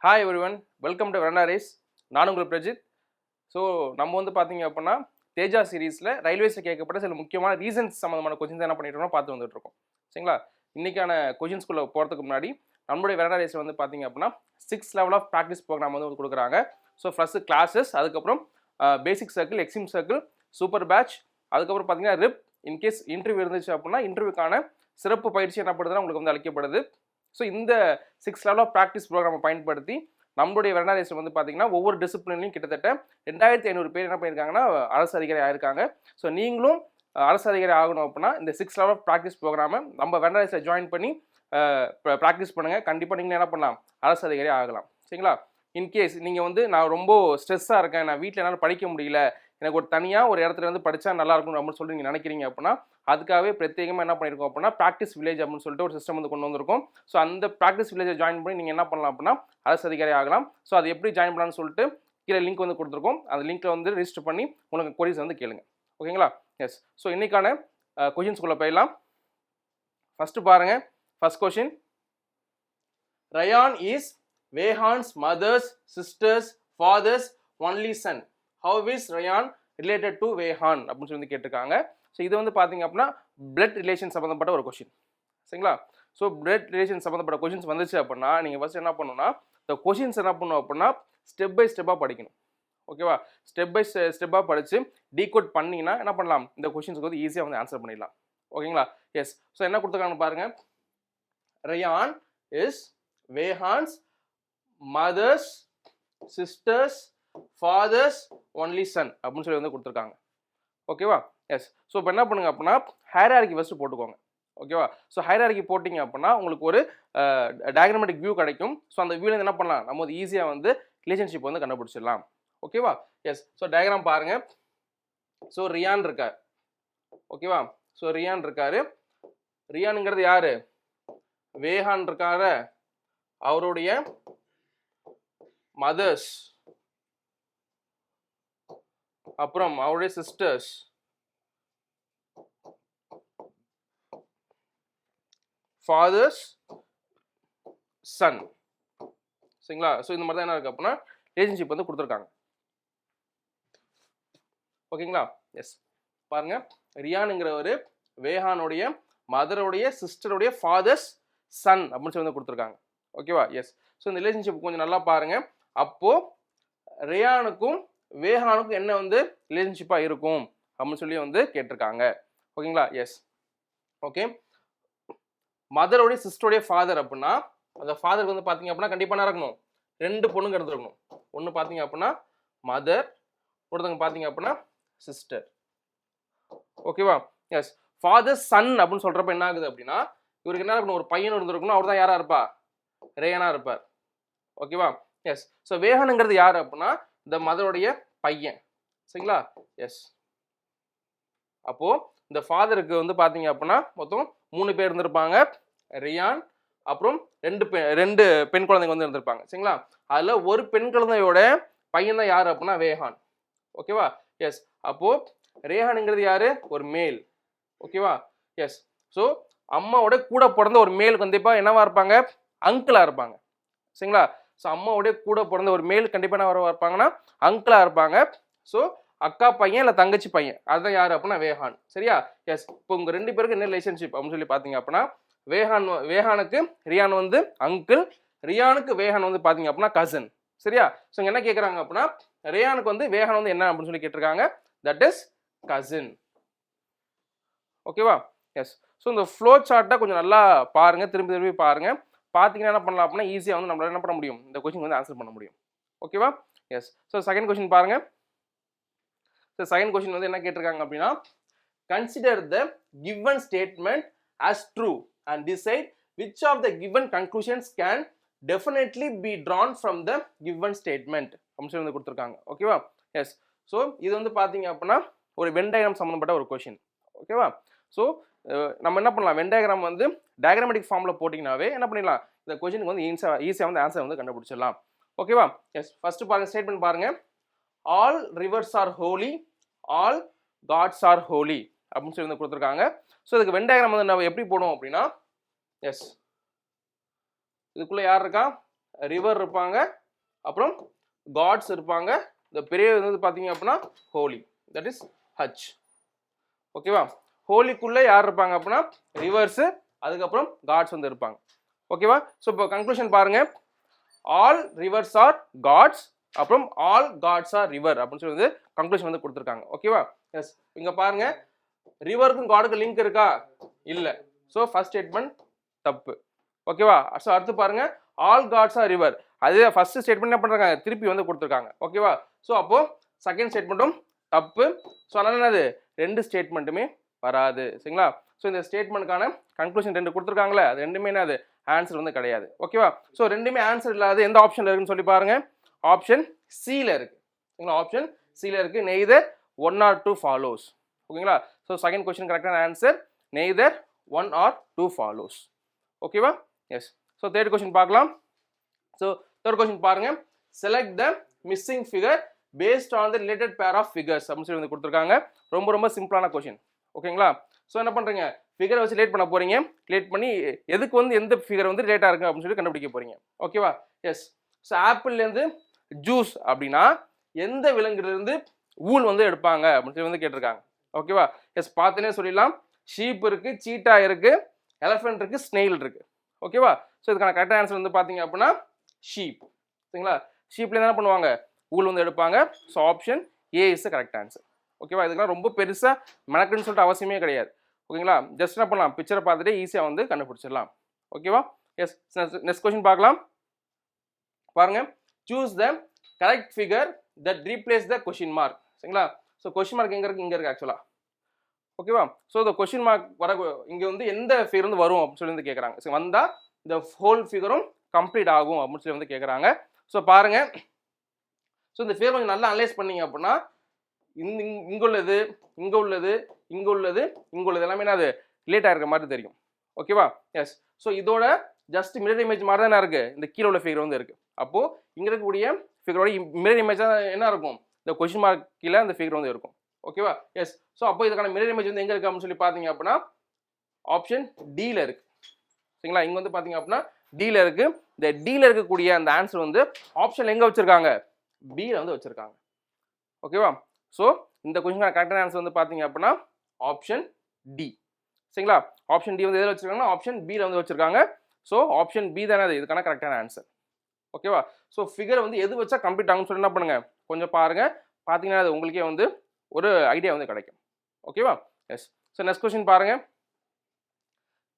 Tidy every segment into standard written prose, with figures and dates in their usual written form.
Hi everyone, welcome to Veranda race. நான் உங்கள் Prajith. So நம்ம வந்து பார்த்தீங்க அப்படின்னா தேஜா சீரீஸில் ரயில்வேஸில் கேட்கப்பட்ட சில முக்கியமான ரீசன்ஸ் சம்மந்தமான கொஸ்டின்ஸ் என்ன பண்ணிட்டு இருக்கோம் பார்த்து வந்துட்டு இருக்கோம். சரிங்களா? இன்னைக்கான கொஸ்டின்ஸ்குள்ளே போகிறதுக்கு முன்னாடி நம்மளுடைய வெரண்டா ரேஸில் வந்து பார்த்தீங்க அப்படின்னா 6 லெவல் ஆஃப் ப்ராக்டிஸ் ப்ரோக்ராம் வந்து கொடுக்குறாங்க. ஸோ ஃபர்ஸ்ட் கிளாஸஸ், அதுக்கப்புறம் பேசிக் சர்க்கிள், எக்ஸிம் சர்க்கிள், சூப்பர் பேட்ச், அதுக்கப்புறம் பார்த்தீங்கன்னா ரிப். இன்கேஸ் இன்டர்வியூ இருந்துச்சு அப்படின்னா இன்டர்வியூக்கான சிறப்பு பயிற்சி என்ன பண்ணுறதுன்னா உங்களுக்கு வந்து அளிக்கப்படுது. ஸோ இந்த 6 லெவல் ஆஃப் ப்ராக்டிஸ் ப்ரோக்ராமை பயன்படுத்தி நம்மளுடைய வெரண்டா ரேஸில் வந்து பார்த்தீங்கன்னா ஒவ்வொரு டிசிப்ளின்லையும் கிட்டத்தட்ட 2500 பேர் என்ன பண்ணியிருக்காங்கன்னா அரசு அதிகாரி ஆயிருக்காங்க. ஸோ நீங்களும் அரசு அதிகாரி ஆகணும் அப்படின்னா இந்த 6 லெவல் ஆஃப் ப்ராக்டிஸ் ப்ரோக்ராமை நம்ம வெரண்டா ரேஸில் ஜாயின் பண்ணி ப்ராக்டிஸ் பண்ணுங்கள். கண்டிப்பாக நீங்கள் என்ன பண்ணலாம், அரசு அதிகாரி ஆகலாம். சரிங்களா? இன்கேஸ் நீங்கள் வந்து நான் ரொம்ப ஸ்ட்ரெஸ்ஸாக இருக்கேன், நான் வீட்டில் என்னால் படிக்க முடியல, எனக்கு ஒரு தனியாக ஒரு இடத்துல வந்து படித்தா நல்லா இருக்கும் அப்படின்னு சொல்லி நீங்கள் நினைக்கிறீங்க அப்படின்னா அதுக்காகவே பிரத்யேகமாக என்ன பண்ணியிருக்கோம் அப்படின்னா ப்ராக்டிஸ் வில்லேஜ் அப்படின்னு சொல்லிட்டு ஒரு சிஸ்டம் வந்து கொண்டு வந்திருக்கும். ஸோ அந்த ப்ராக்டிஸ் வில்லேஜை ஜாயின் பண்ணி நீங்கள் என்ன பண்ணலாம் அப்படின்னா அரசு அதிகாரி ஆகலாம். ஸோ அது எப்படி ஜாயின் பண்ணலாம்னு சொல்லிட்டு கீழே லிங்க் வந்து கொடுத்துருக்கோம். அந்த லிங்க்கில் வந்து ரிஜிஸ்டர் பண்ணி உங்களுக்கு கொரிஸ் வந்து கேளுங்க. ஓகேங்களா? எஸ். ஸோ இன்னைக்கான கொஷின்ஸ்குள்ளே போயிடலாம். ஃபஸ்ட்டு பாருங்கள். First question, Ryan is Vihaan's mother's sister's father's only son. How is Ryan related to Vihaan அப்படின்னு சொல்லி கேட்டிருக்காங்க. ஸோ இது வந்து பார்த்தீங்க அப்படின்னா பிளட் ரிலேஷன் சம்மந்தப்பட்ட ஒரு கொஷின். சரிங்களா? ஸோ பிளட் ரிலேஷன் சம்மந்தப்பட்ட கொஷின்ஸ் வந்துச்சு அப்படின்னா நீங்கள் ஃபஸ்ட் என்ன பண்ணணும்னா இந்த கொஷின்ஸ் என்ன பண்ணணும் அப்படின்னா ஸ்டெப் பை ஸ்டெப்பாக படிக்கணும். ஓகேவா? ஸ்டெப் பை ஸ்டெப்பாக படித்து டீகோட் பண்ணிங்கன்னா என்ன பண்ணலாம், இந்த கொஷின்ஸ்க்கு வந்து ஈஸியாக வந்து ஆன்சர் பண்ணிடலாம். ஓகேங்களா? எஸ். ஸோ என்ன கொடுத்துருக்காங்கன்னு பாருங்கள். Ryan is Vihaan's mother's sister's father's only son அப்படின்னு சொல்லி வந்து கொடுத்துருக்காங்க. ஓகேவா? எஸ். ஸோ இப்போ என்ன பண்ணுங்க அப்படின்னா ஹைரார்கி ஃபஸ்ட்டு போட்டுக்கோங்க. ஓகேவா? ஸோ ஹைரார்கி போட்டிங்க அப்படின்னா உங்களுக்கு ஒரு டயக்ராமேட்டிக் வியூ கிடைக்கும். ஸோ அந்த வியூவில் என்ன பண்ணலாம், நம்ம வந்து ஈஸியாக வந்து ரிலேஷன்ஷிப் வந்து கண்டுபிடிச்சிடலாம். ஓகேவா? எஸ். ஸோ டயக்ராம் பாருங்க. ஸோ ரியான் இருக்கார். ஓகேவா? ஸோ ரியான் இருக்காரு. ரியானுங்கிறது யாரு? வேஹான் இருக்காரு, அவருடைய மதர்ஸ், அப்புறம் அவருடைய சிஸ்டர்ஸ், ஃபாதர்ஸ், சன். சரிங்களா? ஸோ இந்த மாதிரி தான் என்ன இருக்கு அப்படின்னா ரிலேஷன்ஷிப் வந்து கொடுத்துருக்காங்க. ஓகேங்களா? எஸ். பாருங்க, ரியானுங்கிறவர் வேஹானுடைய மதருடைய சிஸ்டருடைய ஃபாதர்ஸ் சன் அப்படின்னு சொல்லி வந்து கொடுத்துருக்காங்க. ஓகேவா? எஸ். ஸோ இந்த ரிலேஷன்ஷிப் கொஞ்சம் நல்லா பாருங்க. அப்போ ரியானுக்கும் வேஹானுக்கும் என்ன வந்து ரிலேஷன்ஷிப்பாக இருக்கும் அப்படின்னு சொல்லி வந்து கேட்டிருக்காங்க. ஓகேங்களா? எஸ். ஓகே. மதருடைய சிஸ்டருடைய ஃபாதர் அப்படின்னா அந்த ஃபாதருக்கு வந்து பார்த்தீங்க அப்படின்னா கண்டிப்பாக என்ன இருக்கணும், 2 பொண்ணுங்க இருந்திருக்கணும். ஒன்று பார்த்தீங்க அப்படின்னா மதர், ஒருத்தவங்க பார்த்தீங்க அப்படின்னா சிஸ்டர். ஓகேவா? எஸ். ஃபாதர் சன் அப்படின்னு சொல்கிறப்ப என்ன ஆகுது அப்படின்னா இவருக்கு என்ன இருக்கணும், ஒரு பையன் இருந்திருக்கணும். அவர் தான் யாராக இருப்பா, ரேயானா இருப்பார். ஓகேவா? எஸ். ஸோ வேஹானுங்கிறது யார் அப்படின்னா இந்த மதருடைய பையன். சரிங்களா? எஸ். அப்போ இந்த ஃபாதருக்கு வந்து பார்த்தீங்க அப்படின்னா மொத்தம் 3 பேர் இருந்திருப்பாங்க. ரியான், அப்புறம் 2 பெண் குழந்தைங்க வந்து இருந்திருப்பாங்க. சரிங்களா? அதில் ஒரு பெண் குழந்தையோட பையன் தான் யார் அப்படின்னா வேஹான். ஓகேவா? எஸ். அப்போ ரேஹானுங்கிறது யாரு, ஒரு மேல். ஓகேவா? எஸ். ஸோ அம்மாவோட கூட பிறந்த ஒரு மேல் கண்டிப்பாக என்னவா இருப்பாங்க, அங்கிளாக இருப்பாங்க. சரிங்களா? ஸோ அம்மாவோட கூட பிறந்த ஒரு மேல் கண்டிப்பாக என்ன இருப்பாங்கன்னா அங்கிளாக இருப்பாங்க. ஸோ அக்கா பையன் இல்லை தங்கச்சி பையன், அதுதான் யார் அப்படின்னா வேஹான். சரியா? எஸ். இப்போ உங்கள் 2 பேருக்கு என்ன ரிலேஷன்ஷிப் அப்படின்னு சொல்லி பார்த்தீங்க அப்படின்னா வேஹானுக்கு ரியான் வந்து அங்கிள், ரியானுக்கு வேஹான் வந்து பார்த்தீங்க அப்படின்னா கசன். சரியா? ஸோ என்ன கேட்குறாங்க அப்படின்னா ரியானுக்கு வந்து வேஹான் வந்து என்ன அப்படின்னு சொல்லி கேட்டிருக்காங்க, தட் இஸ் கசின். ஓகேவா? எஸ். ஸோ இந்த ஃப்ளோ சார்ட்டை கொஞ்சம் நல்லா பாருங்கள், திரும்பி பாருங்க. பார்த்தீங்கன்னா என்ன பண்ணலாம் அப்படின்னா ஈஸியாக வந்து நம்மளால என்ன பண்ண முடியும், இந்த கொஸ்டின் வந்து ஆன்சர் பண்ண முடியும். ஓகேவா? எஸ். ஸோ செகண்ட் கொஸ்டின் பாருங்க. ஸோ செகண்ட் கொஸ்டின் வந்து என்ன கேட்டிருக்காங்க அப்படின்னா consider the given statement as true and decide which of the given conclusions can definitely be drawn from the given statement அப்படின்னு சொல்லி வந்து கொடுத்துருக்காங்க. ஓகேவா? எஸ். ஸோ இது வந்து பார்த்தீங்க அப்படின்னா ஒரு வென் டயக்ராம் சம்மந்தப்பட்ட ஒரு கொஸ்டின். ஓகேவா? ஸோ நம்ம என்ன பண்ணலாம், வென் டயக்ராம் வந்து டயக்ராமேட்டிக் ஃபார்மில் போட்டிங்கனாவே என்ன பண்ணிடலாம், இந்த கொஸ்டினுக்கு வந்து ஈஸியாக வந்து ஆன்சர் வந்து கண்டுபிடிச்சிடலாம். ஓகேவா? எஸ். ஃபர்ஸ்ட் பாருங்க, ஸ்டேட்மெண்ட் பாருங்க. All rivers are holy, all gods are holy அப்படின்னு சொல்லி வந்து கொடுத்துருக்காங்க. ஸோ இதுக்கு வென் டயக்ராம் வந்து நம்ம எப்படி போடுவோம் அப்படின்னா எஸ் இதுக்குள்ளே யார் இருக்கா, ரிவர் இருப்பாங்க, அப்புறம் காட்ஸ் இருப்பாங்க. இந்த பெரிய வந்து பார்த்தீங்க அப்படின்னா ஹோலி, தட் இஸ் ஹஜ். ஓகேவா? ஹோலிக்குள்ளே யார் இருப்பாங்க அப்படின்னா ரிவர்ஸு, அதுக்கப்புறம் காட்ஸ் வந்து இருப்பாங்க. ஓகேவா? ஸோ இப்போ கன்க்ளூஷன் பாருங்க, ஆல் ரிவர்ஸ் ஆர் காட்ஸ், அப்புறம் ஆல் காட்ஸ் ஆர் ரிவர் அப்படின்னு சொல்லி வந்து கன்க்ளூஷன் வந்து கொடுத்துருக்காங்க. ஓகேவா? எஸ், இங்க பாருங்க, ரிவருக்கும் காடுக்கும் லிங்க் இருக்கா? இல்ல. ஸோ ஃபர்ஸ்ட் ஸ்டேட்மெண்ட் தப்பு. ஓகேவா? ஸோ அடுத்து பாருங்க, ஆல் காட்ஸ் ஆர் ரிவர், அதே ஃபர்ஸ்ட் ஸ்டேட்மெண்ட் என்ன பண்றாங்க, திருப்பி வந்து கொடுத்துருக்காங்க. ஓகேவா? ஸோ அப்போ செகண்ட் ஸ்டேட்மெண்ட்டும் தப்பு. ஸோ அதனால என்னது, ரெண்டு ஸ்டேட்மெண்ட்டுமே வராது. சரிங்களா? ஸோ இந்த ஸ்டேட்மெண்ட்டுக்கான கன்க்ளூஷன் ரெண்டு கொடுத்துருக்காங்களே, அது ரெண்டுமே என்னது, ஆன்சர் வந்து கிடையாது. ஓகேவா? ஸோ ரெண்டுமே ஆன்சர் இல்லாத எந்த ஆப்ஷன்ல இருக்குன்னு சொல்லி பாருங்க, ஆப்ஷன் சில இருக்கு. சரிங்களா? ஆப்ஷன் சில இருக்கு, நெய்தர் 1 or 2 ஃபாலோஸ். ஓகேங்களா? ஸோ செகண்ட் கொஸ்டின் கரெக்டான ஆன்சர் நெய்தர் 1 or 2 ஃபாலோஸ். ஓகேவா? எஸ். ஸோ தேர்ட் கொஸ்டின் பார்க்கலாம். ஸோ தேர்ட் கொஸ்டின் பாருங்க, select the missing figure based on the related pair of figures அப்படின்னு சொல்லி வந்து கொடுத்துருக்காங்க. ரொம்ப ரொம்ப சிம்பிளான கொஸ்டின். ஓகேங்களா? ஸோ என்ன பண்ணுறீங்க, ஃபிகரை வச்சு ரிலேட் பண்ண போறீங்க. ரிலேட் பண்ணி எதுக்கு வந்து எந்த ஃபிகர் வந்து ரிலேட்டாக இருக்கு அப்படின்னு சொல்லி கண்டுபிடிக்க போறீங்க. ஓகேவா? எஸ். ஸோ ஆப்பிள்லேருந்து ஜூஸ் அப்படின்னா எந்த விலங்குலேருந்து ஊல் வந்து எடுப்பாங்க அப்படின்னு சொல்லி வந்து கேட்டிருக்காங்க. ஓகேவா? எஸ், பார்த்தனே சொல்லிடலாம். ஷீப் இருக்கு, சீட்டா இருக்கு, எலஃபென்ட் இருக்கு, ஸ்னெயில் இருக்கு. ஓகேவா? ஸோ இதுக்கான கரெக்டான ஆன்சர் வந்து பார்த்தீங்க அப்படின்னா ஷீப். சரிங்களா? ஷீப்ல என்ன பண்ணுவாங்க, ஊல் வந்து எடுப்பாங்க. So option A is the correct answer. ஓகேவா? இதுக்கெல்லாம் ரொம்ப பெருசாக மெனக்குன்னு சொல்லிட்டு அவசியமே கிடையாது. ஓகேங்களா? ஜஸ்ட் என்ன பண்ணலாம், பிக்சரை பார்த்துட்டு ஈஸியாக வந்து கண்டுபிடிச்சிடலாம். ஓகேவா? எஸ். நெக்ஸ்ட் கொஸ்டின் பார்க்கலாம். பாருங்க, choose the correct figure that replace the question mark. சரிங்களா? ஸோ கொஸ்டின் மார்க் எங்க இருக்கு, இங்க இருக்கு ஆக்சுவலா. ஓகேவா? ஸோ இந்த கொஸ்டின் மார்க் வர இங்க வந்து எந்த ஃபிகர் வந்து வரும் அப்படின்னு சொல்லி வந்து கேட்குறாங்க. ஸோ வந்தா இந்த ஹோல் ஃபிகரும் கம்ப்ளீட் ஆகும் அப்படின்னு சொல்லி வந்து கேட்குறாங்க. ஸோ பாருங்க, ஸோ இந்த ஃபிகர் கொஞ்சம் நல்லா அனலைஸ் பண்ணீங்க அப்படின்னா இங்க உள்ளது, இங்க உள்ளது, இங்க உள்ளது, இங்க உள்ளது எல்லாமே அது ரிலேட் ஆகிருக்க மாதிரி தெரியும். ஓகேவா? எஸ். ஸோ இதோட ஜஸ்ட் மிரர் இமேஜ் மாதிரி தான் இருக்கு இந்த கீழே உள்ள ஃபிகர் வந்து இருக்கு. அப்போ இங்க இருக்கக்கூடிய ஃபிகரோட மிரர் இமேஜ் என்ன இருக்கும், இந்த கொஸ்டின் மார்க் கீழே அந்த ஃபிகர் வந்து இருக்கும். ஓகேவா? எஸ். ஸோ அப்போ இதுக்கான மிரர் இமேஜ் வந்து எங்க இருக்கு அப்படின்னு சொல்லி பார்த்தீங்க அப்படின்னா ஆப்ஷன் டில இருக்கு. சரிங்களா? இங்க வந்து பார்த்தீங்க அப்படின்னா டில இருக்கு. இந்த டில இருக்கக்கூடிய அந்த ஆன்சர் வந்து ஆப்ஷன் எங்க வச்சிருக்காங்க, பில வந்து வச்சிருக்காங்க. ஓகேவா? ஸோ இந்த கொஸ்டின் கரெக்டான ஆன்சர் வந்து பார்த்தீங்க அப்படின்னா ஆப்ஷன் டி. சரிங்களா? ஆப்ஷன் டி வந்து எதில் வச்சிருக்காங்கன்னா ஆப்ஷன் பில வந்து வச்சிருக்காங்க. ஸோ ஆப்ஷன் பி தானே அது இதுக்கான கரெக்டான ஆன்சர். ஓகேவா? ஸோ ஃபிகர் வந்து எது வச்சா கம்ப்ளீட் ஆகும்னு சொல்லி என்ன பண்ணுங்க, கொஞ்சம் பாருங்க. பார்த்தீங்கன்னா அது உங்களுக்கே வந்து ஒரு ஐடியா வந்து கிடைக்கும். ஓகேவா? எஸ். ஸோ நெக்ஸ்ட் கொஸ்டின் பாருங்க.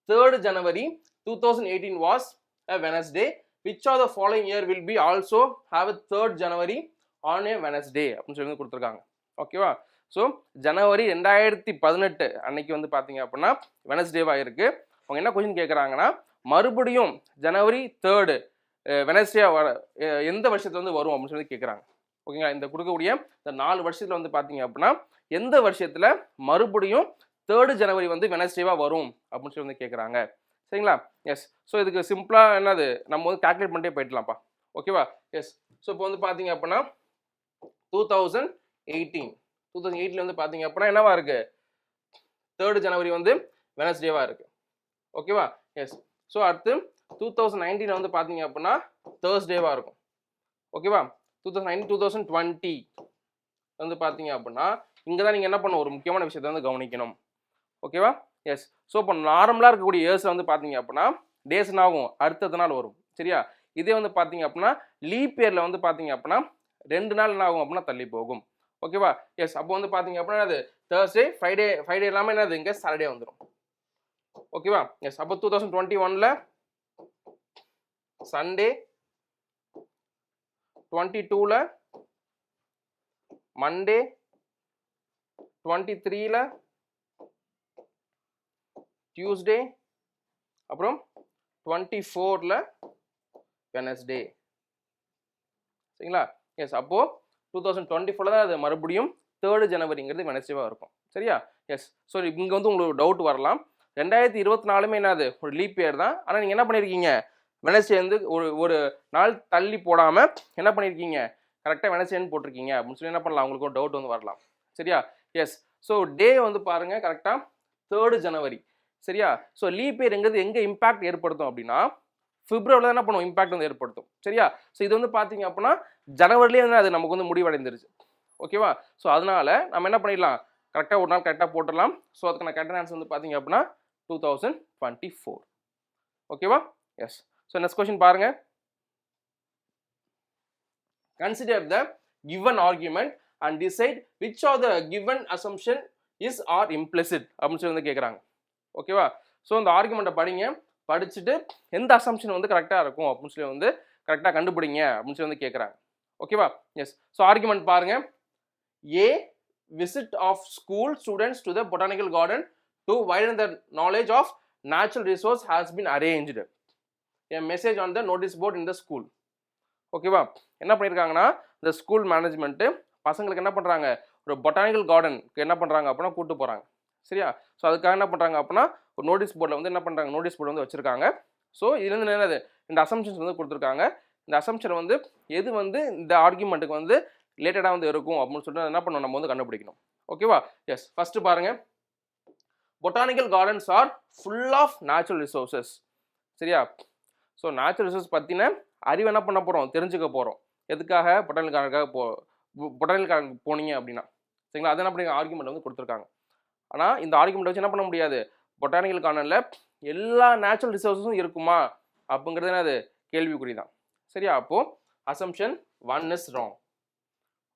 3rd January 2018 was a Wednesday. Which of the following year will be also have a 3rd January on a Wednesday அப்படின்னு சொல்லி கொடுத்துருக்காங்க. ஓகேவா? ஸோ ஜனவரி 2018 அன்னைக்கு வந்து பார்த்தீங்க அப்படின்னா வெனஸ்டேவாக இருக்கு. அவங்க என்ன கொஸ்டின் கேட்குறாங்கன்னா, மறுபடியும் ஜனவரி 3rd வெனஸ்டே எந்த வருஷத்துல வந்து வரும் அப்படின்னு சொல்லி கேட்குறாங்க. ஓகேங்களா? இந்த கொடுக்கக்கூடிய இந்த 4 வருஷத்துல வந்து பார்த்தீங்க அப்படின்னா எந்த வருஷத்துல மறுபடியும் 3rd January வந்து வெனஸ்டேவாக வரும் அப்படின்னு சொல்லி வந்து கேட்குறாங்க. சரிங்களா? எஸ். ஸோ இதுக்கு சிம்பிளாக என்னது, நம்ம வந்து கால்குலேட் பண்ணிட்டே போயிடலாம்ப்பா. ஓகேவா? எஸ். ஸோ இப்போ வந்து பார்த்தீங்க அப்படின்னா 2018 வந்து பார்த்தீங்க அப்படின்னா என்னவா இருக்கு, 3rd January வந்து வெனஸ்டேவா இருக்கு. ஓகேவா? எஸ். ஸோ அடுத்து 2019 வந்து பார்த்தீங்க அப்படின்னா தேர்ஸ்டேவா இருக்கும். ஓகேவா? 2020 வந்து பார்த்தீங்க அப்படின்னா இங்கே தான் நீங்கள் என்ன பண்ணணும், ஒரு முக்கியமான விஷயத்தை வந்து கவனிக்கணும். ஓகேவா? எஸ். ஸோ இப்போ நார்மலாக இருக்கக்கூடிய இயர்ஸில் வந்து பார்த்தீங்க அப்படின்னா டேஸ் என்ன ஆகும், அடுத்தது நாள் வரும். சரியா? இதே வந்து பார்த்தீங்க அப்படின்னா லீப் இயரில் வந்து பார்த்தீங்க அப்படின்னா 2 நாள் என்ன ஆகும் அப்படின்னா தள்ளி போகும். ஓகேவா? எஸ். அப்போ வந்து பார்த்தீங்க அப்படின்னா அது தேர்ஸ்டே, ஃப்ரைடே எல்லாமே என்னது இங்கே சாட்டர்டே வந்துடும். ஓகேவா? எஸ். அப்போ 2021ல் சண்டே, 22ல் மண்டே, 23ல் டியூஸ்டே, அப்புறம் 24ல் வெனஸ்டே. சரிங்களா? எஸ். அப்போ 2024 தான் அது மறுபடியும் 3rd Januaryங்கிறது வெனஸ்டேவாக இருக்கும். சரியா? எஸ். ஸோ இங்கே வந்து உங்களுக்கு டவுட் வரலாம், 2024மே என்னது ஒரு லீப் இயர் தான், ஆனால் நீங்கள் என்ன பண்ணியிருக்கீங்க, வெனஸ்டே வந்து ஒரு நாள் தள்ளி போடாமல் என்ன பண்ணியிருக்கீங்க, கரெக்டாக வெனஸ்டேன்னு போட்டிருக்கீங்க அப்படின்னு சொல்லி என்ன பண்ணலாம், உங்களுக்கு ஒரு டவுட் வந்து வரலாம். சரியா? எஸ். ஸோ டே வந்து பாருங்கள் கரெக்டாக 3rd January. சரியா? ஸோ லீப் இயர்ங்கிறது எங்கே இம்பாக்ட் ஏற்படுத்தும் அப்படின்னா பிப்ரவரியில் என்ன பண்ணுவோம் இம்பாக்ட் வந்து ஏற்படுத்தும். சரியா? ஸோ இது வந்து பார்த்தீங்க அப்படின்னா ஜனவரிலேயே வந்து அது நமக்கு வந்து முடிவடைந்துருச்சு. ஓகேவா? ஸோ அதனால நம்ம என்ன பண்ணிடலாம், கரெக்டாக ஒரு நாள் கரெக்டாக போட்டுடலாம். ஸோ அதுக்கான கரெக்டான ஆன்சர் வந்து பார்த்தீங்க அப்படின்னா 2024. ஓகேவா? எஸ். ஸோ நெக்ஸ்ட் கொஸ்டின் பாருங்க. Consider the given argument and decide which of the given assumption is or implicit அப்படின்னு சொல்லி வந்து கேட்குறாங்க. ஓகேவா? ஸோ இந்த ஆர்குமெண்ட்டை படிங்க, படிச்சுட்டு எந்த அசம்ஷன் வந்து கரெக்டாக இருக்கும் அப்படின்னு சொல்லி வந்து கரெக்டாக கண்டுபிடிங்க அப்படின்னு சொல்லி வந்து கேட்குறாங்க. ஓகேவா? எஸ். ஸோ ஆர்குமெண்ட் பாருங்க. A visit of school students to the botanical garden to widen their knowledge of natural resource has been arranged. A message on the notice board in the school. ஓகேவா? என்ன பண்ணியிருக்காங்கன்னா இந்த school management பசங்களுக்கு என்ன பண்ணுறாங்க, ஒரு botanical கார்டனுக்கு என்ன பண்ணுறாங்க அப்படின்னா கூட்டு போகிறாங்க. சரியா? ஸோ அதுக்காக என்ன பண்ணுறாங்க அப்படின்னா ஒரு நோட்டீஸ் போர்டில் வந்து என்ன பண்ணுறாங்க, நோட்டீஸ் போர்டு வந்து வச்சுருக்காங்க. ஸோ இதுலேருந்து என்னது இந்த அசம்ஷன்ஸ் வந்து கொடுத்துருக்காங்க. இந்த அசம்ஷன் வந்து எது வந்து இந்த ஆர்குமெண்ட்டுக்கு வந்து ரிலேட்டடாக வந்து இருக்கும் அப்படின்னு சொல்லிட்டு என்ன பண்ணணும், நம்ம வந்து கண்டுபிடிக்கணும். ஓகேவா? எஸ். ஃபர்ஸ்ட் பாருங்க, botanical gardens are full of natural resources. சரியா? ஸோ நேச்சுரல் ரிசோர்ஸ் பற்றின அறிவு என்ன பண்ண போகிறோம், தெரிஞ்சுக்க போகிறோம். எதுக்காக? பொட்டானிக்கல் கார்டனுக்காக பொட்டானிக்கல் கார்டன் போனீங்க அப்படின்னா. சரிங்களா? அது என்ன பண்ணி ஆர்குமெண்ட் வந்து கொடுத்துருக்காங்க. ஆனால் இந்த ஆர்குமெண்ட் வச்சு என்ன பண்ண முடியாது, பொட்டானிக்கல் கார்டனில் எல்லா நேச்சுரல் ரிசோர்ஸஸும் இருக்குமா அப்படிங்கிறது என்னது கேள்விக்குறி தான். சரியா? அப்போது அசம்ஷன் 1 இஸ் ராங்.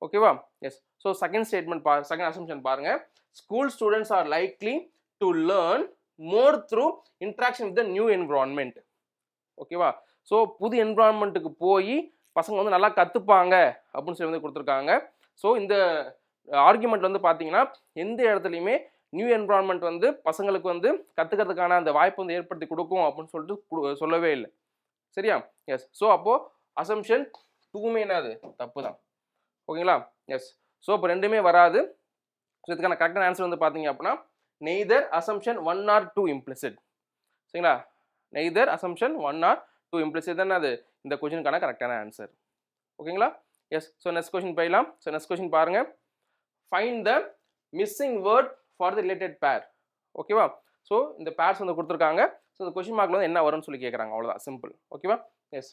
ஓகேவா? Yes. So second statement second assumption பாருங்க. School students are likely to learn more through interaction with the new environment. ஓகேவா? ஸோ புது என்விரான்மெண்ட்டுக்கு போய் பசங்க வந்து நல்லா கற்றுப்பாங்க அப்படின்னு சொல்லி வந்து கொடுத்துருக்காங்க. ஸோ இந்த ஆர்குமெண்ட் வந்து பார்த்தீங்கன்னா எந்த இடத்துலையுமே நியூ என்விரான்மெண்ட் வந்து பசங்களுக்கு வந்து கற்றுக்கிறதுக்கான அந்த வாய்ப்பு வந்து ஏற்படுத்தி கொடுக்கும் அப்படின்னு சொல்லிட்டு சொல்லவே இல்லை. சரியா? எஸ். ஸோ அப்போது அசம்ஷன் 2மே என்னது தப்பு தான். ஓகேங்களா? எஸ். ஸோ இப்போ ரெண்டுமே வராது. ஸோ இதுக்கான கரெக்டான ஆன்சர் வந்து பார்த்தீங்க அப்படின்னா நெய்தர் அசம்ஷன் 1 or 2 implicit. சரிங்களா? நெய்தர் அசம்ஷன் 1 or 2 implicit தான் அது இந்த கொஸ்டினுக்கான கரெக்டான ஆன்சர். ஓகேங்களா? எஸ். ஸோ நெக்ஸ்ட் கொஸ்டின் போயிடலாம். ஸோ நெக்ஸ்ட் கொஸ்டின் பாருங்க. Find the missing word for the related பேர். ஓகேவா? ஸோ இந்த பேர்ஸ் வந்து கொடுத்துருக்காங்க. ஸோ இந்த கொஸ்டின் மார்க்கில் வந்து என்ன வரும்னு சொல்லி கேட்குறாங்க. அவ்வளோதான், சிம்பிள். ஓகேவா? எஸ்.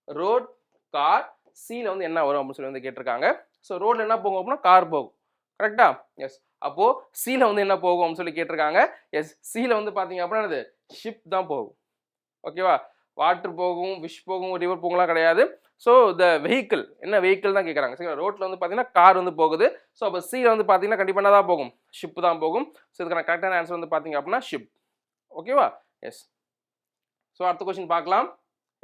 ரோட், கார், சியில் வந்து என்ன வரும் அப்படின்னு சொல்லி வந்து கேட்டிருக்காங்க. ஸோ ரோடில் என்ன போகும் அப்படின்னா கார் போகும். கரெக்டா? எஸ். அப்போது சியில் வந்து என்ன போகும் அப்படின்னு சொல்லி கேட்டிருக்காங்க. எஸ். சியில் வந்து பார்த்தீங்க அப்படின்னா என்னது ஷிப் தான் போகும். ஓகேவா? வாட்டர் போகும், ஃபிஷ் போகும், ரிவர் போகலாம் கிடையாது. ஸோ த வெஹிக்கிள் என்ன வெஹிக்கிள் தான் கேட்குறாங்க. சரிங்களா? ரோட்டில் வந்து பார்த்தீங்கன்னா கார் வந்து போகுது. ஸோ அப்போ சியில் வந்து பார்த்தீங்கன்னா கண்டிப்பாக என்ன தான் போகும், ஷிப் தான் போகும். ஸோ இதுக்கான கரெக்டான ஆன்சர் வந்து பார்த்தீங்க அப்படின்னா ஷிப். ஓகேவா? எஸ். ஸோ அடுத்த கொஸ்டின் பார்க்கலாம்.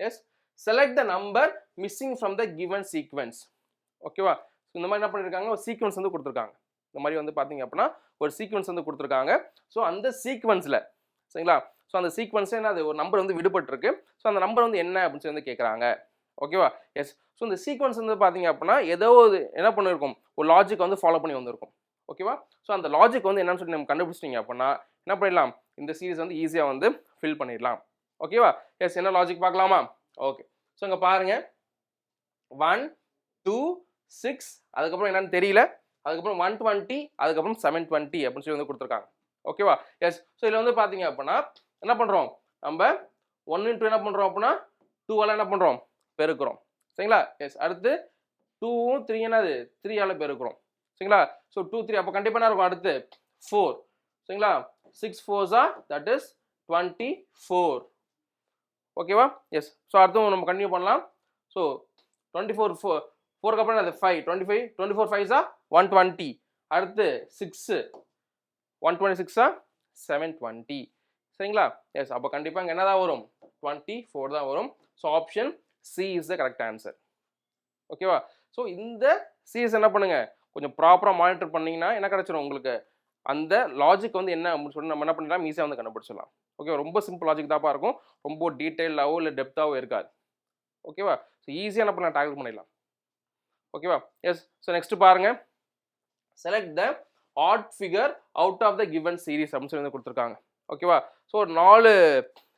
Yes. Select the number missing from the given sequence. ஓகேவா? ஸோ இந்த மாதிரி என்ன பண்ணியிருக்காங்க, ஒரு சீக்வன்ஸ் வந்து கொடுத்துருக்காங்க. இந்த மாதிரி வந்து பார்த்தீங்க அப்படின்னா ஒரு சீக்வன்ஸ் வந்து கொடுத்துருக்காங்க. ஸோ அந்த சீக்வன்ஸில் சரிங்களா, ஸோ அந்த சீக்வன்ஸே என்ன, அது ஒரு நம்பர் வந்து விடுபட்டிருக்கு. ஸோ அந்த நம்பர் வந்து என்ன அப்படின்னு சொல்லி வந்து கேட்குறாங்க. ஓகேவா? எஸ். ஸோ இந்த சீக்வன்ஸ் வந்து பார்த்தீங்க அப்படின்னா ஏதோ என்ன பண்ணியிருக்கும், ஒரு லாஜிக் வந்து ஃபாலோ பண்ணி வந்திருக்கும். ஓகேவா? ஸோ அந்த லாஜிக் வந்து என்னன்னு சொல்லி நம்ம கண்டுபிடிச்சிட்டிங்க அப்படின்னா என்ன பண்ணிடலாம், இந்த சீரிஸ் வந்து ஈஸியாக வந்து ஃபில் பண்ணிடலாம். ஓகேவா? எஸ். என்ன லாஜிக் பார்க்கலாமா? ஓகே. ஸோ இங்கே பாருங்க, 1 2 6 அதுக்கப்புறம் என்னன்னு தெரியல, அதுக்கப்புறம் 120 அதுக்கப்புறம் 720 அப்படின்னு சொல்லி வந்து கொடுத்துருக்காங்க. ஓகேவா? எஸ். ஸோ இதில் வந்து பார்த்தீங்க அப்படின்னா என்ன பண்ணுறோம், நம்ம 1 into என்ன பண்ணுறோம் அப்படின்னா 2ஆல் என்ன பண்ணுறோம், பெருக்கிறோம். சரிங்களா? எஸ். அடுத்து 2ம் 3 என்னது 3ஆல் பெருக்கிறோம். சரிங்களா? ஸோ 2 3 அப்போ கண்டிப்பாக என்ன இருக்கும், அடுத்து 4. சரிங்களா? 6 4s that is 24. ஓகேவா? எஸ். ஸோ அடுத்து நம்ம கண்டினியூ பண்ணலாம். ஸோ 24 4க்கு அப்புறம் அது 5 25 24 5s 120. அடுத்து 6 126 720. சரிங்களா? எஸ். அப்போ கண்டிப்பாக இங்கே என்ன தான் வரும், 24 தான் வரும். So option C is the correct answer. ஓகேவா? ஸோ இந்த சீரிஸ் என்ன பண்ணுங்க, கொஞ்சம் ப்ராப்பராக மானிட்டர் பண்ணிங்கன்னா என்ன கிடச்சிடும் உங்களுக்கு, அந்த லாஜிக் வந்து என்ன அப்படின்னு சொல்லி நம்ம என்ன பண்ணிடலாம், ஈஸியாக வந்து கண்டுபிடிச்சிடலாம். ஓகேவா? ரொம்ப சிம்பிள் லாஜிக் தான்ப்பா இருக்கும், ரொம்ப டீட்டெயிலாவோ இல்லை டெப்த்தாவோ இருக்காது. ஓகேவா? ஸோ ஈஸியாக என்ன பண்ணலாம், டேக்கிள் பண்ணிடலாம். ஓகேவா? எஸ். ஸோ நெக்ஸ்ட் பாருங்க, select the odd figure out of the given series அப்படின்னு சொல்லி வந்து கொடுத்துருக்காங்க. ஓகேவா? ஸோ ஒரு 4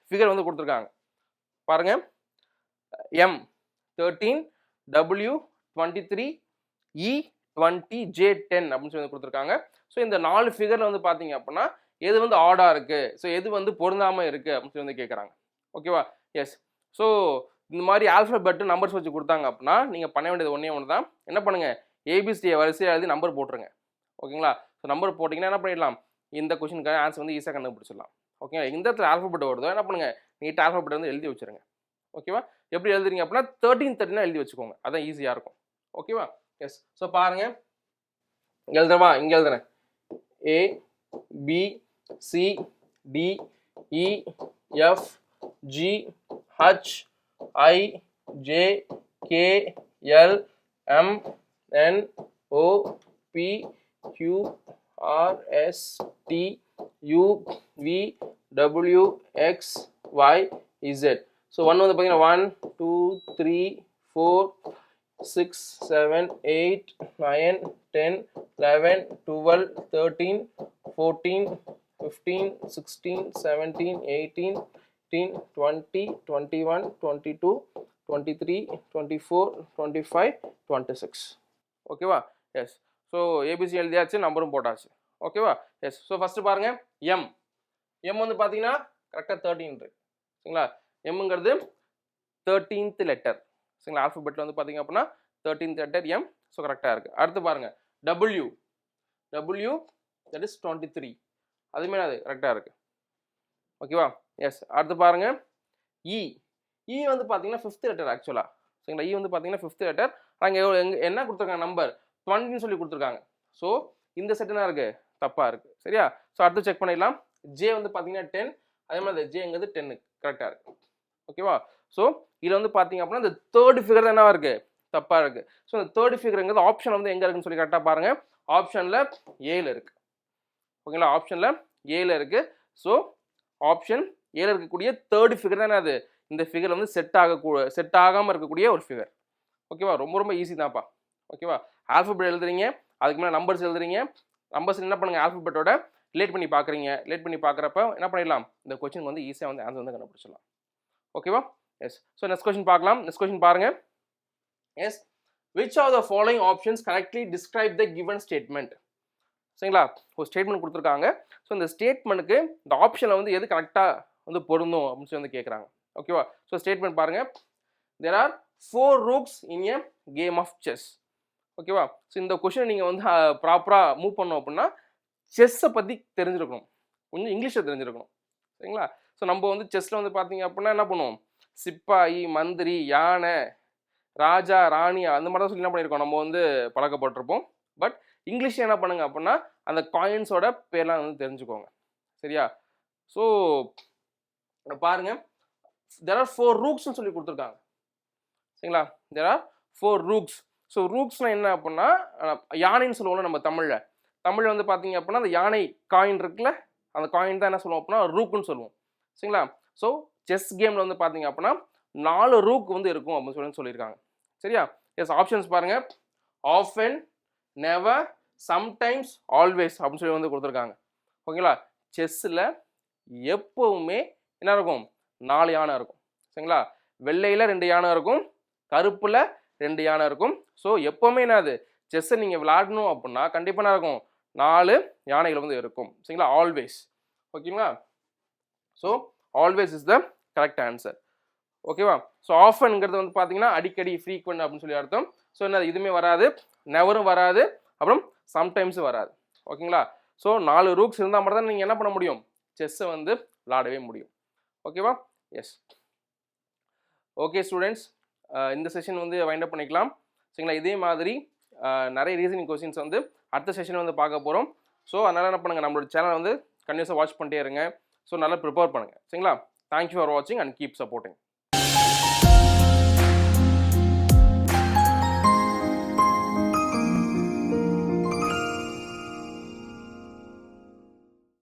ஃபிகர் வந்து கொடுத்துருக்காங்க பாருங்க. M 13 W 23 E 20 J 10 அப்படின்னு சொல்லி கொடுத்துருக்காங்க. ஸோ இந்த 4 ஃபிகர்ல வந்து பார்த்தீங்க அப்படின்னா எது வந்து ஆடா இருக்கு, ஸோ எது வந்து பொருந்தாமல் இருக்கு அப்படின்னு சொல்லி வந்து கேட்குறாங்க. ஓகேவா? எஸ். ஸோ இந்த மாதிரி ஆல்ஃபபெட் நம்பர்ஸ் வச்சு கொடுத்தாங்க அப்படின்னா நீங்கள் பண்ண வேண்டியது ஒன்று தான். என்ன பண்ணுங்கள், ஏபிசிடியை வரிசையாக எழுதி நம்பர் போட்டுருங்க. ஓகேங்களா? ஸோ நம்பர் போட்டிங்கன்னா என்ன பண்ணிடலாம், இந்த கொஷினுக்கான ஆன்சர் வந்து ஈஸியாக கண்டுபிடிச்சிடலாம். ஓகேங்களா? எந்த இடத்துல ஆல்ஃபபெட் வருதோ என்ன பண்ணுங்கள், நீட்டாக ஆல்ஃபபெட் வந்து எழுதி வச்சுருங்க. ஓகேவா? எப்படி எழுதுறீங்க அப்படின்னா 13 எழுதி வச்சுக்கோங்க, அதான் ஈஸியாக இருக்கும். ஓகேவா? எஸ். ஸோ பாருங்கள், இங்கே எழுதுறவா, இங்கே எழுதுறேன். A B C D E F G H I J K L M N O P Q R S T U V W X Y Z. So 1 வந்து பார்த்தீங்கன்னா 1 2 3 4 6 7 8 9 10 11 12 13 14 15 16 17 18 20 21 22 23 24 25 26. ஓகேவா? எஸ். ஸோ ஏபிசி எழுதியாச்சு, நம்பரும் போட்டாச்சு. ஓகேவா? எஸ். ஸோ ஃபஸ்ட்டு பாருங்க, M. M வந்து பார்த்தீங்கன்னா கரெக்டாக 13 இருக்கு. சரிங்களா? எம்ங்கிறது 13th லெட்டர். சரிங்களா? ஆல்ஃபபெட்டில் வந்து பார்த்தீங்க அப்படின்னா 13th லெட்டர் எம். ஸோ கரெக்டாக இருக்குது. அடுத்து பாருங்க, டபிள்யூ. W that is 23. அதுவுமே அது கரெக்டாக இருக்குது. ஓகேவா? எஸ். அடுத்து பாருங்க, இ. இ வந்து பார்த்தீங்கன்னா 5th லெட்டர் ஆக்சுவலாக. சரிங்களா? இ வந்து பார்த்தீங்கன்னா 5th லெட்டர். அங்கே என்ன கொடுத்துருக்காங்க, நம்பர் 20 சொல்லி கொடுத்துருக்காங்க. ஸோ இந்த செட் என்ன இருக்குது, தப்பாக இருக்குது. சரியா? ஸோ அடுத்து செக் பண்ணிடலாம். ஜே வந்து பார்த்தீங்கன்னா 10. அதே மாதிரி ஜேங்கிறது 10 கரெக்டாக இருக்குது. ஓகேவா? ஸோ இதில் வந்து பார்த்தீங்க அப்படின்னா இந்த தேர்ட் ஃபிகர் தான் என்னவா இருக்குது, தப்பாக இருக்குது. ஸோ இந்த தேர்ட் ஃபிகருங்கிறது ஆப்ஷன் வந்து எங்கே இருக்குன்னு சொல்லி கரெக்டாக பாருங்கள். ஆப்ஷனில் ஏல இருக்குது. ஓகேங்களா? ஆப்ஷனில் ஏல இருக்குது. ஸோ ஆப்ஷன் ஏல இருக்கக்கூடிய தேர்ட் ஃபிகர் தான் அது. இந்த ஃபிகர் வந்து செட் ஆகாமல் இருக்கக்கூடிய ஒரு ஃபிகர். ஓகேவா? ரொம்ப ரொம்ப ஈஸி தான்ப்பா. ஓகேவா? ஆல்ஃபபெட் எழுதுறீங்க, அதுக்கு மேலே நம்பர்ஸ் எழுதுறீங்க. நம்பர்ஸ் என்ன பண்ணுங்கள், ஆல்ஃபபெட்டோட ரிலேட் பண்ணி பார்க்குறீங்க. ரிலேட் பண்ணி பார்க்குறப்ப என்ன பண்ணிடலாம், இந்த கொஸ்டின் வந்து ஈஸியாக வந்து ஆன்சர் வந்து கண்டுபிடிச்சிடலாம். ஓகேவா? எஸ். ஸோ நெக்ஸ்ட் கொஸ்டின் பார்க்கலாம். நெக்ஸ்ட் கொஸ்டின் பாருங்க. Yes. Which are the following options correctly describe the given statement. சரிங்களா? ஒரு ஸ்டேட்மெண்ட் கொடுத்துருக்காங்க. ஸோ இந்த ஸ்டேட்மெண்ட்டுக்கு இந்த ஆப்ஷனில் வந்து எது கரெக்டாக வந்து பொருந்தும் அப்படின்னு சொல்லி வந்து கேட்குறாங்க. ஓகேவா? ஸோ ஸ்டேட்மெண்ட் பாருங்க. There are 4 rooks in a game of chess. ஓகேவா? ஸோ இந்த கொஸ்டின் நீங்கள் வந்து ப்ராப்பராக மூவ் பண்ணோம் அப்படின்னா செஸ்ஸை பற்றி தெரிஞ்சிருக்கணும், கொஞ்சம் இங்கிலீஷில் தெரிஞ்சிருக்கணும். சரிங்களா? ஸோ நம்ம வந்து செஸ்ஸில் வந்து பார்த்தீங்க அப்படின்னா என்ன பண்ணுவோம், சிப்பாயி, மந்திரி, யானை, ராஜா, ராணி அந்த மாதிரி தான் சொல்லி என்ன பண்ணியிருக்கோம், நம்ம வந்து பழக்கப்பட்டிருப்போம். பட் இங்கிலீஷ் என்ன பண்ணுங்க அப்படின்னா அந்த காயின்ஸோட பேர்லாம் வந்து தெரிஞ்சுக்கோங்க. சரியா? ஸோ பாருங்க, தேர் ஆர் 4 ரூக்ஸ்னு சொல்லி கொடுத்துருக்காங்க. சரிங்களா? தேர் ஆர் 4 ரூக்ஸ். ஸோ ரூக்ஸ்னால் என்ன அப்படின்னா யானைன்னு சொல்லுவோம்ல நம்ம தமிழில். தமிழில் வந்து பார்த்தீங்க அப்படின்னா அந்த யானை காயின் இருக்குல்ல, அந்த காயின் தான் என்ன சொல்லுவோம் அப்படின்னா ரூக்குன்னு சொல்லுவோம். சரிங்களா? ஸோ செஸ் கேமில் வந்து பார்த்தீங்க அப்படின்னா 4 ரூக் வந்து இருக்கும் அப்படின்னு சொல்லியிருக்காங்க. சரியா? எஸ். ஆப்ஷன்ஸ் பாருங்க. ஆஃபன், நெவர், சம்டைம்ஸ், ஆல்வேஸ் அப்படின்னு சொல்லி வந்து கொடுத்துருக்காங்க. ஓகேங்களா? செஸ்ஸில் எப்போவுமே என்ன இருக்கும், 4 யானை இருக்கும். சரிங்களா? வெள்ளையில் 2 யானை இருக்கும், கருப்பில் 2 யானை இருக்கும். ஸோ எப்போவுமே என்னது, செஸ்ஸை நீங்கள் விளையாடணும் அப்படின்னா கண்டிப்பாக என்ன இருக்கும், 4 யானைகள் வந்து இருக்கும். சரிங்களா? ஆல்வேஸ். ஓகேங்களா? So always is the correct answer. ஓகேவா? ஸோ ஆஃபன்ங்கிறது வந்து பார்த்தீங்கன்னா அடிக்கடி, ஃப்ரீக்வெண்ட் அப்படின்னு சொல்லி அர்த்தம். ஸோ என்ன இதுவுமே வராது, நெவரும் வராது, அப்புறம் சம்டைம்ஸும் வராது. ஓகேங்களா? ஸோ 4 ரூக்ஸ் இருந்தால் மட்டும் தான் நீங்கள் என்ன பண்ண முடியும், செஸ்ஸை வந்து விளையாடவே முடியும். ஓகேவா? எஸ். ஓகே ஸ்டூடெண்ட்ஸ், இந்த செஷன் வந்து வைண்ட் அப் பண்ணிக்கலாம். சரிங்களா? இதே மாதிரி நிறைய ரீசனிங் கொஸ்டின்ஸ் வந்து அடுத்த செஷன் வந்து பார்க்க போகிறோம். ஸோ அதனால் என்ன பண்ணுங்கள், நம்மளோட சேனல் வந்து கண்டினியூஸாக வாட்ச் பண்ணிட்டே இருங்க. ஸோ நல்லா ப்ரிப்பேர் பண்ணுங்கள். சரிங்களா? தேங்க்யூ ஃபார் வாட்சிங் அண்ட் கீப் சப்போர்ட்டிங்.